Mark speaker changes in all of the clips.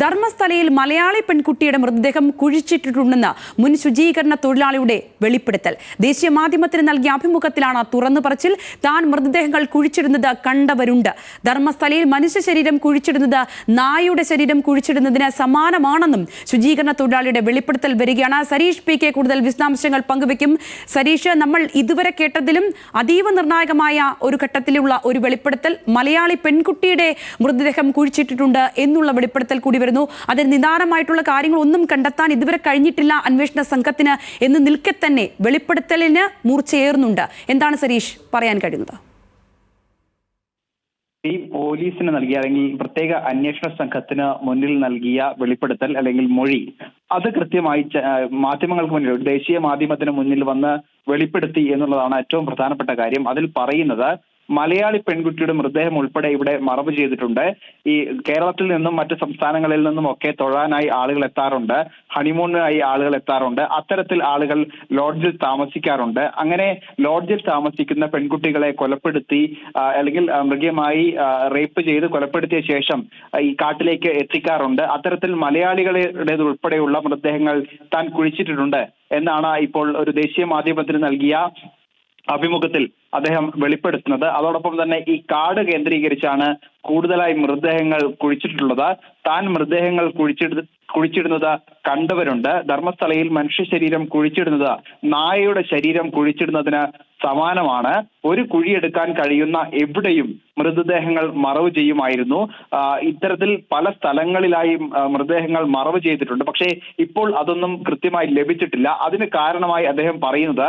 Speaker 1: ധർമ്മസ്ഥലയിൽ മലയാളി പെൺകുട്ടിയുടെ മൃതദേഹം കുഴിച്ചിട്ടിട്ടുണ്ടെന്ന് മുൻ ശുചീകരണ തൊഴിലാളിയുടെ വെളിപ്പെടുത്തൽ. ദേശീയ മാധ്യമത്തിന് നൽകിയ അഭിമുഖത്തിലാണ് തുറന്നു പറച്ചിൽ. താൻ മൃതദേഹങ്ങൾ കുഴിച്ചിടുന്നത് കണ്ടവരുണ്ട്. ധർമ്മസ്ഥലയിൽ മനുഷ്യ ശരീരം കുഴിച്ചിടുന്നത് നായയുടെ ശരീരം കുഴിച്ചിടുന്നതിന് സമാനമാണെന്നും ശുചീകരണ തൊഴിലാളിയുടെ വെളിപ്പെടുത്തൽ വരികയാണ്. സരീഷ് പി കെ കൂടുതൽ വിശദാംശങ്ങൾ പങ്കുവയ്ക്കും. സരീഷ്, നമ്മൾ ഇതുവരെ കേട്ടതിലും അതീവ നിർണായകമായ ഒരു ഘട്ടത്തിലുള്ള ഒരു വെളിപ്പെടുത്തൽ, മലയാളി പെൺകുട്ടിയുടെ മൃതദേഹം കുഴിച്ചിട്ടിട്ടുണ്ട് എന്നുള്ള വെളിപ്പെടുത്തൽ കൂടി വരുന്നു. അതിന് നിദാനമായിട്ടുള്ള കാര്യങ്ങളൊന്നും കണ്ടെത്താൻ ഇതുവരെ കഴിഞ്ഞിട്ടില്ല അന്വേഷണ സംഘത്തിന് എന്ന് നിൽക്കെ തന്നെ വെളിപ്പെടുത്തലിന് മൂർച്ചയേറുന്നുണ്ട്. എന്താണ് സരീഷ് പറയാൻ കഴിയുന്നത്?
Speaker 2: ഈ പോലീസിന് നൽകിയ അല്ലെങ്കിൽ പ്രത്യേക അന്വേഷണ സംഘത്തിന് മുന്നിൽ നൽകിയ വെളിപ്പെടുത്തൽ അല്ലെങ്കിൽ മൊഴി അത് കൃത്യമായി മാധ്യമങ്ങൾക്ക് മുന്നിൽ ദേശീയ മാധ്യമത്തിന് മുന്നിൽ വന്ന് വെളിപ്പെടുത്തി എന്നുള്ളതാണ് ഏറ്റവും പ്രധാനപ്പെട്ട കാര്യം. അതിൽ പറയുന്നത് മലയാളി പെൺകുട്ടിയുടെ മൃതദേഹം ഉൾപ്പെടെ ഇവിടെ മറവ് ചെയ്തിട്ടുണ്ട്. ഈ കേരളത്തിൽ നിന്നും മറ്റ് സംസ്ഥാനങ്ങളിൽ നിന്നും ഒക്കെ തൊഴാനായി ആളുകൾ എത്താറുണ്ട്, ഹണിമൂണിനായി ആളുകൾ എത്താറുണ്ട്. അത്തരത്തിൽ ആളുകൾ ലോഡ്ജിൽ താമസിക്കാറുണ്ട്. അങ്ങനെ ലോഡ്ജിൽ താമസിക്കുന്ന പെൺകുട്ടികളെ കൊലപ്പെടുത്തി അല്ലെങ്കിൽ മൃഗീയമായി റേപ്പ് ചെയ്ത് കൊലപ്പെടുത്തിയ ശേഷം ഈ കാട്ടിലേക്ക് എത്തിക്കാറുണ്ട്. അത്തരത്തിൽ മലയാളികളുടേത് ഉൾപ്പെടെയുള്ള മൃതദേഹങ്ങൾ താൻ കുഴിച്ചിട്ടിട്ടുണ്ട് എന്നാണ് ഇപ്പോൾ ഒരു ദേശീയ മാധ്യമത്തിന് നൽകിയ അഭിമുഖത്തിൽ അദ്ദേഹം വെളിപ്പെടുത്തുന്നത്. അതോടൊപ്പം തന്നെ ഈ കാട് കേന്ദ്രീകരിച്ചാണ് കൂടുതലായി മൃതദേഹങ്ങൾ കുഴിച്ചിട്ടുള്ളത്. താൻ മൃതദേഹങ്ങൾ കുഴിച്ചിടുന്നത് കണ്ടവരുണ്ട്. ധർമ്മസ്ഥലയിൽ മനുഷ്യ ശരീരം കുഴിച്ചിടുന്നത് നായയുടെ ശരീരം കുഴിച്ചിടുന്നതിന് സമാനമാണ്. ഒരു കുഴിയെടുക്കാൻ കഴിയുന്ന എവിടെയും മൃതദേഹങ്ങൾ മറവ് ചെയ്യുമായിരുന്നു. ഇത്തരത്തിൽ പല സ്ഥലങ്ങളിലായി മൃതദേഹങ്ങൾ മറവ് ചെയ്തിട്ടുണ്ട്. പക്ഷേ ഇപ്പോൾ അതൊന്നും കൃത്യമായി ലഭിച്ചിട്ടില്ല. അതിന് കാരണമായി അദ്ദേഹം പറയുന്നത്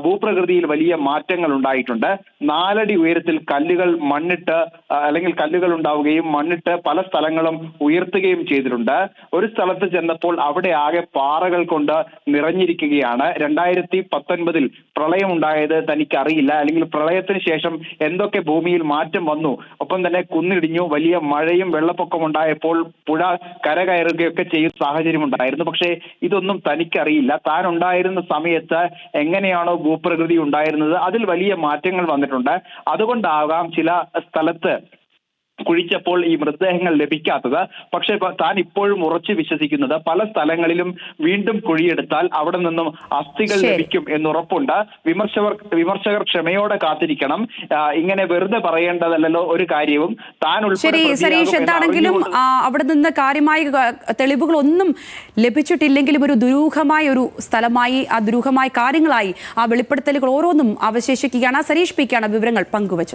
Speaker 2: ഭൂപ്രകൃതിയിൽ വലിയ മാറ്റങ്ങൾ ഉണ്ടായിട്ടുണ്ട്. 4 അടി ഉയരത്തിൽ കല്ലുകൾ മണ്ണിട്ട് അല്ലെങ്കിൽ കല്ലുകൾ ഉണ്ടാവുകയും മണ്ണിട്ട് പല സ്ഥലങ്ങളും ഉയർത്തുകയും ചെയ്തിട്ടുണ്ട്. ഒരു സ്ഥലത്ത് ചെന്നപ്പോൾ അവിടെ ആകെ പാറകൾ കൊണ്ട് നിറഞ്ഞിരിക്കുകയാണ്. 2019 പ്രളയം ഉണ്ടായത് തനിക്കറിയില്ല, അല്ലെങ്കിൽ പ്രളയത്തിന് ശേഷം എന്തൊക്കെ ഭൂമിയിൽ മാറ്റം വന്നു, ഒപ്പം തന്നെ കുന്നിടിഞ്ഞു, വലിയ മഴയും വെള്ളപ്പൊക്കം ഉണ്ടായപ്പോൾ പുഴ കരകയറുകയൊക്കെ ചെയ്യുന്ന സാഹചര്യം ഉണ്ടായിരുന്നു. പക്ഷേ ഇതൊന്നും തനിക്കറിയില്ല. താൻ ഉണ്ടായിരുന്ന സമയത്ത് എങ്ങനെയാണോ ഭൂപ്രകൃതി ഉണ്ടായിരുന്നത് അതിൽ വലിയ മാറ്റങ്ങൾ വന്നിട്ടുണ്ട്. അതുകൊണ്ടാകാം ചില സ്ഥലത്ത് കുഴിച്ചപ്പോൾ ഈ മൃതദേഹങ്ങൾ ലഭിക്കാത്തത്. പക്ഷെ താൻ ഇപ്പോഴും ഉറച്ചു വിശ്വസിക്കുന്നത് പല സ്ഥലങ്ങളിലും വീണ്ടും കുഴിയെടുത്താൽ അവിടെ നിന്നും അസ്ഥികൾ ലഭിക്കും എന്നുറപ്പുണ്ട്. വിമർശകർ ക്ഷമയോടെ കാത്തിരിക്കണം. ഇങ്ങനെ വെറുതെ പറയേണ്ടതല്ലോ ഒരു കാര്യവും. താൻ
Speaker 1: സരീഷ്, എന്താണെങ്കിലും അവിടെ നിന്ന് കാര്യമായ തെളിവുകളൊന്നും ലഭിച്ചിട്ടില്ലെങ്കിലും ഒരു ദുരൂഹമായ ഒരു സ്ഥലമായി, ആ ദുരൂഹമായ കാര്യങ്ങളായി ആ വെളിപ്പെടുത്തലുകൾ ഓരോന്നും അവശേഷിക്കുകയാണ്. സരീഷ് പി ക്കാണ് വിവരങ്ങൾ പങ്കുവച്ചത്.